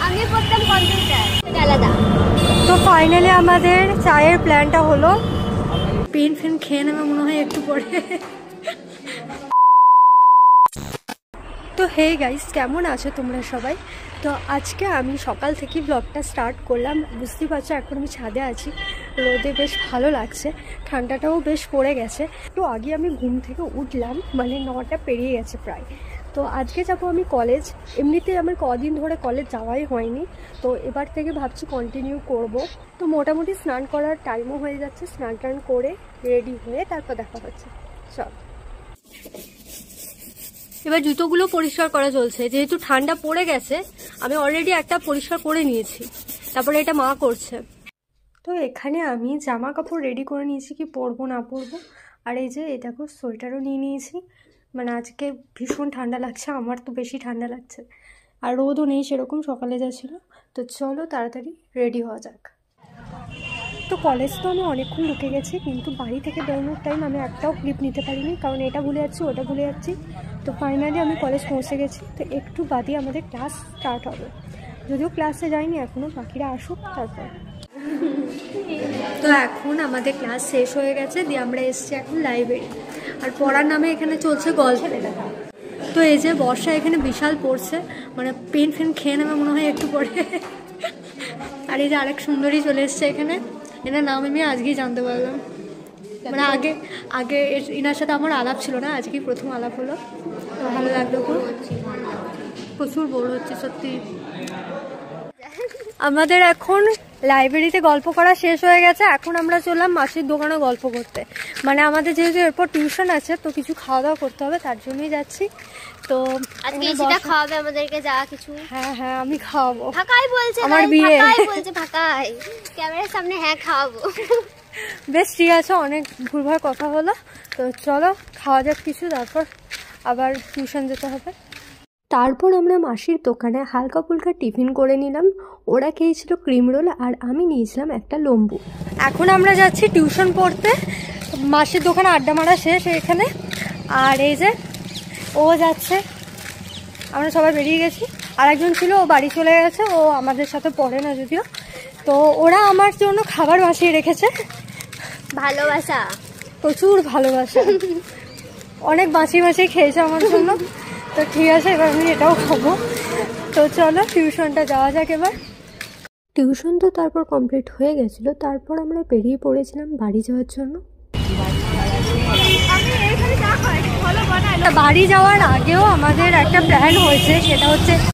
আমি পড়তাম কম্পিউটার আলাদা। তো ফাইনালি আমাদের চায়ের প্ল্যানটা হলো। পেন ফেন খেয়ে নেবে মনে হয় একটু পরে। তো হে গাইস, কেমন আছো তোমরা সবাই? তো আজকে আমি সকাল থেকে ব্লগটা স্টার্ট করলাম। বুঝতেই পারছো এখন আমি ছাদে আছি, রোদে বেশ ভালো লাগছে, ঠান্ডাটাও বেশ পড়ে গেছে। তো আগে আমি ঘুম থেকে উঠলাম, মানে 9টা পেরিয়ে গেছে প্রায়। তো আজকে যাবো আমি কলেজ। এমনিতেই আমার কদিন ধরে কলেজ যাওয়াই হয়নি, তো এবার থেকে ভাবছি কন্টিনিউ করব। তো মোটামুটি স্নান করার টাইমও হয়ে যাচ্ছে, স্নান টান করে রেডি হয়ে তারপর দেখা হচ্ছে। চল, এবার জুতোগুলো পরিষ্কার করা চলছে। যেহেতু ঠান্ডা পড়ে গেছে, আমি অলরেডি একটা পরিষ্কার করে নিয়েছি, তারপরে এটা মা করছে। তো এখানে আমি জামা কাপড় রেডি করে নিয়েছি কি পরবো না পরবো। আর এই যে এই দেখো সোয়েটারও নিয়ে নিয়েছি, মানে আজকে ভীষণ ঠান্ডা লাগছে, আমার তো বেশি ঠান্ডা লাগছে। আর রোদও নেই সেরকম, সকালে যা ছিল। তো চলো তাড়াতাড়ি রেডি হওয়া যাক। তো কলেজ তো আমি অনেকক্ষণ ঢুকে গেছি, কিন্তু বাড়ি থেকে বেরোনোর টাইম আমি একটাও ক্লিপ নিতে পারিনি, কারণ এটা ভুলে যাচ্ছি ওটা ভুলে যাচ্ছি। তো ফাইনালি আমি কলেজ পৌঁছে গেছি। তো একটু বাদে আমাদের ক্লাস স্টার্ট হবে, যদিও ক্লাসে যাইনি এখনও, বাকিরা আসুক তারপর। তো এখন আমাদের ক্লাস শেষ হয়ে গেছে, দিয়ে আমরা এসছি এখন লাইব্রেরি। আর পড়ার নামে এখানে চলছে গল্প। তো এই যে বর্ষা এখানে বিশাল পড়ছে, মানে পেন ফেন খেয়ে নেবে মনে হয় একটু পরে। আর এই যে আরেক সুন্দরী চলে এসছে এখানে, এনার নাম আমি আজকেই জানতে পারলাম। মানে আগে আগে এনার সাথে আমার আলাপ ছিল না, আজকেই প্রথম আলাপ হলো। ভালো লাগলো খুব, প্রচুর বোর হচ্ছে সত্যি। আমাদের এখন লাইব্রেরিতে গল্প করা শেষ হয়ে গেছে, এখন আমরা চললাম মাসির দোকানে গল্প করতে। মানে আমাদের যেহেতু এরপর টিউশন আছে, তো কিছু খাওয়া দাওয়া করতে হবে, তার জন্যই যাচ্ছি। তো আজকে সেটা খাওয়াবে আমাদেরকে যা কিছু। হ্যাঁ হ্যাঁ আমি খাওয়াবো। ফাঁকাই বলছে, আমার বিয়ে বলছে ফাঁকাই, ক্যামেরার সামনে হ্যাঁ খাওয়াবো। বেশ ঠিক আছে, অনেক ভুলভাল কথা হলো। তো চলো খাওয়া যাক কিছু, তারপর আবার টিউশন যেতে হবে। তারপর আমরা মাসির দোকানে হালকা ফুলকা টিফিন করে নিলাম। ওরা খেয়েছিল ক্রিম রোল আর আমি নিয়েছিলাম একটা লম্বু। এখন আমরা যাচ্ছি টিউশন পড়তে। মাসির দোকানে আড্ডা মারা শেষ এখানে। আর এই যে ও যাচ্ছে, আমরা সবাই বেরিয়ে গেছি। আর একজন ছিল, ও বাড়ি চলে গেছে, ও আমাদের সাথে পড়ে না যদিও। তো ওরা আমার জন্য খাবার বাসিয়ে রেখেছে। ভালোবাসা, প্রচুর ভালোবাসা, অনেক বাঁচি বাঁচি খেয়েছে আমার জন্য। তো ঠিক আছে, এবার আমি এটাও খাবো। তো চলো টিউশনটা যাওয়া যাক এবার। টিউশন তো তারপর কমপ্লিট হয়ে গেছিলো, তারপর আমরা বেরিয়ে পড়েছিলাম বাড়ি যাওয়ার জন্য। বাড়ি যাওয়ার আগেও আমাদের একটা প্ল্যান হয়েছে, সেটা হচ্ছে